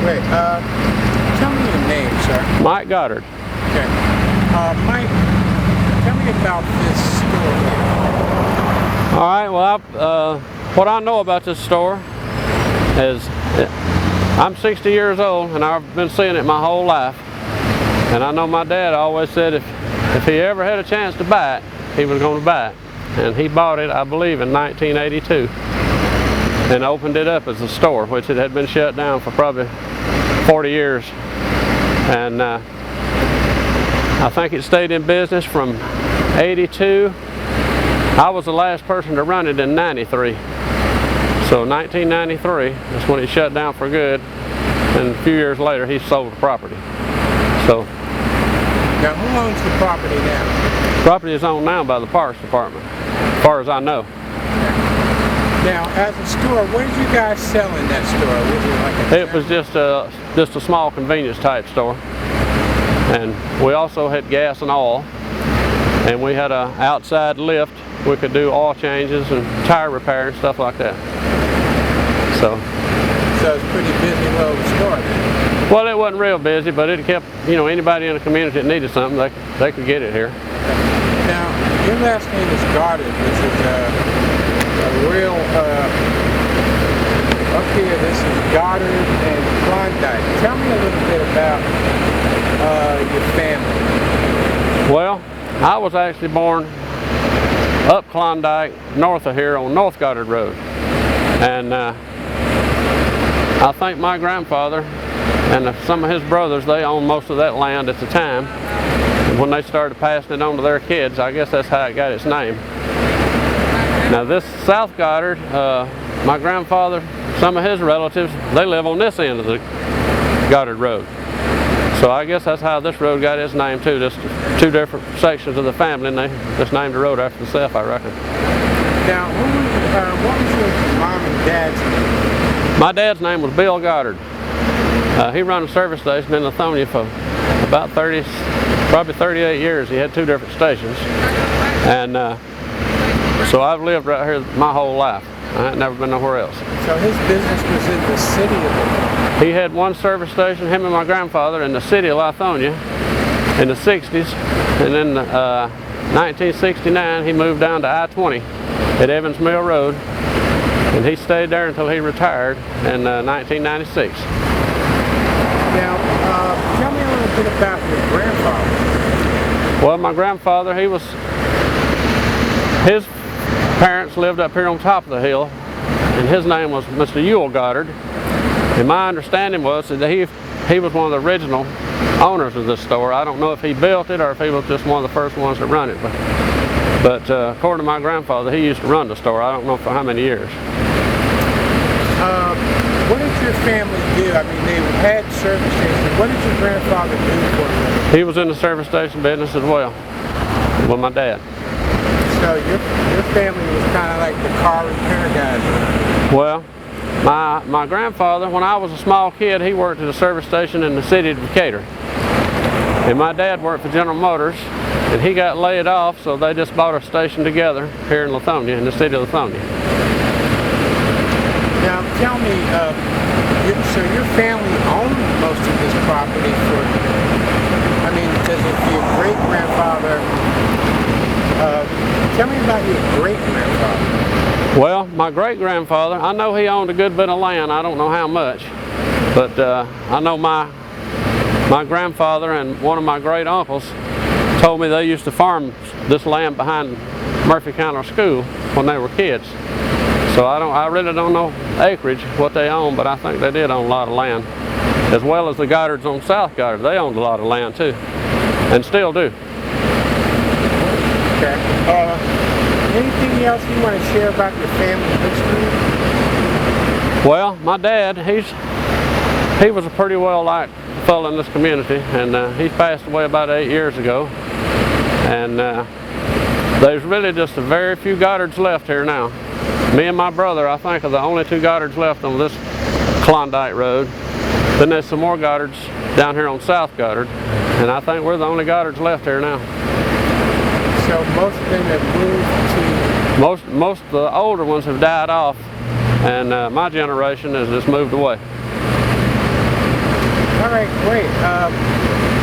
great. Tell me your name, sir. Mike Goddard. Okay. Mike, tell me about this store here. All right, well, what I know about this store is I'm 60 years old and I've been seeing it my whole life. And I know my dad always said if he ever had a chance to buy it, he was going to buy it. And he bought it, I believe, in 1982 and opened it up as a store, which it had been shut down for probably 40 years. And I think it stayed in business from 82. I was the last person to run it in 93. So 1993 is when it shut down for good, and a few years later he sold the property. So now who owns the property now? The property is owned now by the Parks Department, as far as I know. Now, as a store, what did you guys sell in that store? Was it like It was just a small convenience type store, and we also had gas and oil, and we had an outside lift. We could do oil changes and tire repair and stuff like that. So it's a pretty busy little store then. Well, it wasn't real busy, but it kept, anybody in the community that needed something, they could get it here. Now, your last name is Goddard, which is a real, up here this is Goddard and Klondike. Tell me a little bit about your family. Well, I was actually born up Klondike, north of here on North Goddard Road. And I think my grandfather and some of his brothers, they owned most of that land at the time. And when they started passing it on to their kids, I guess that's how it got its name. Now this South Goddard, my grandfather, some of his relatives, they live on this end of the Goddard Road. So I guess that's how this road got its name too. Just two different sections of the family, and they just named the road after themselves, I reckon. Now, what was your mom and dad's name? My dad's name was Bill Goddard. He ran a service station in Lithonia for about probably 38 years. He had two different stations. And so I've lived right here my whole life. I ain't never been nowhere else. So his business was in the city of Lithonia? He had one service station, him and my grandfather, in the city of Lithonia in the 60s. And then 1969, he moved down to I-20 at Evans Mill Road. And he stayed there until he retired in 1996. Now, tell me a little bit about your grandfather. Well, my grandfather, his parents lived up here on top of the hill, and his name was Mr. Ewell Goddard. And my understanding was that he was one of the original owners of this store. I don't know if he built it or if he was just one of the first ones that run it. But according to my grandfather, he used to run the store. I don't know for how many years. What did your family do? I mean, they had service stations. What did your grandfather do for them? He was in the service station business as well, with my dad. So your family was kind of like the car repair guys. Well, my grandfather, when I was a small kid, he worked at a service station in the city of Decatur. And my dad worked for General Motors, and he got laid off, so they just bought a station together here in Lithonia, in the city of Lithonia. Now tell me, so your family owned most of this property because of your great-grandfather. Tell me about your great-grandfather. Well, my great-grandfather, I know he owned a good bit of land. I don't know how much, but I know my grandfather and one of my great-uncles told me they used to farm this land behind Murphy County School when they were kids. So I really don't know acreage, what they own, but I think they did own a lot of land. As well as the Goddards on South Goddard, they owned a lot of land too, and still do. Okay. Anything else you want to share about your family history? Well, my dad, he was a pretty well-liked fellow in this community, and he passed away about 8 years ago. And there's really just a very few Goddards left here now. Me and my brother, I think, are the only two Goddards left on this Klondike Road. Then there's some more Goddards down here on South Goddard, and I think we're the only Goddards left here now. So most of them have moved to... Most of the older ones have died off, and my generation has just moved away. right, great.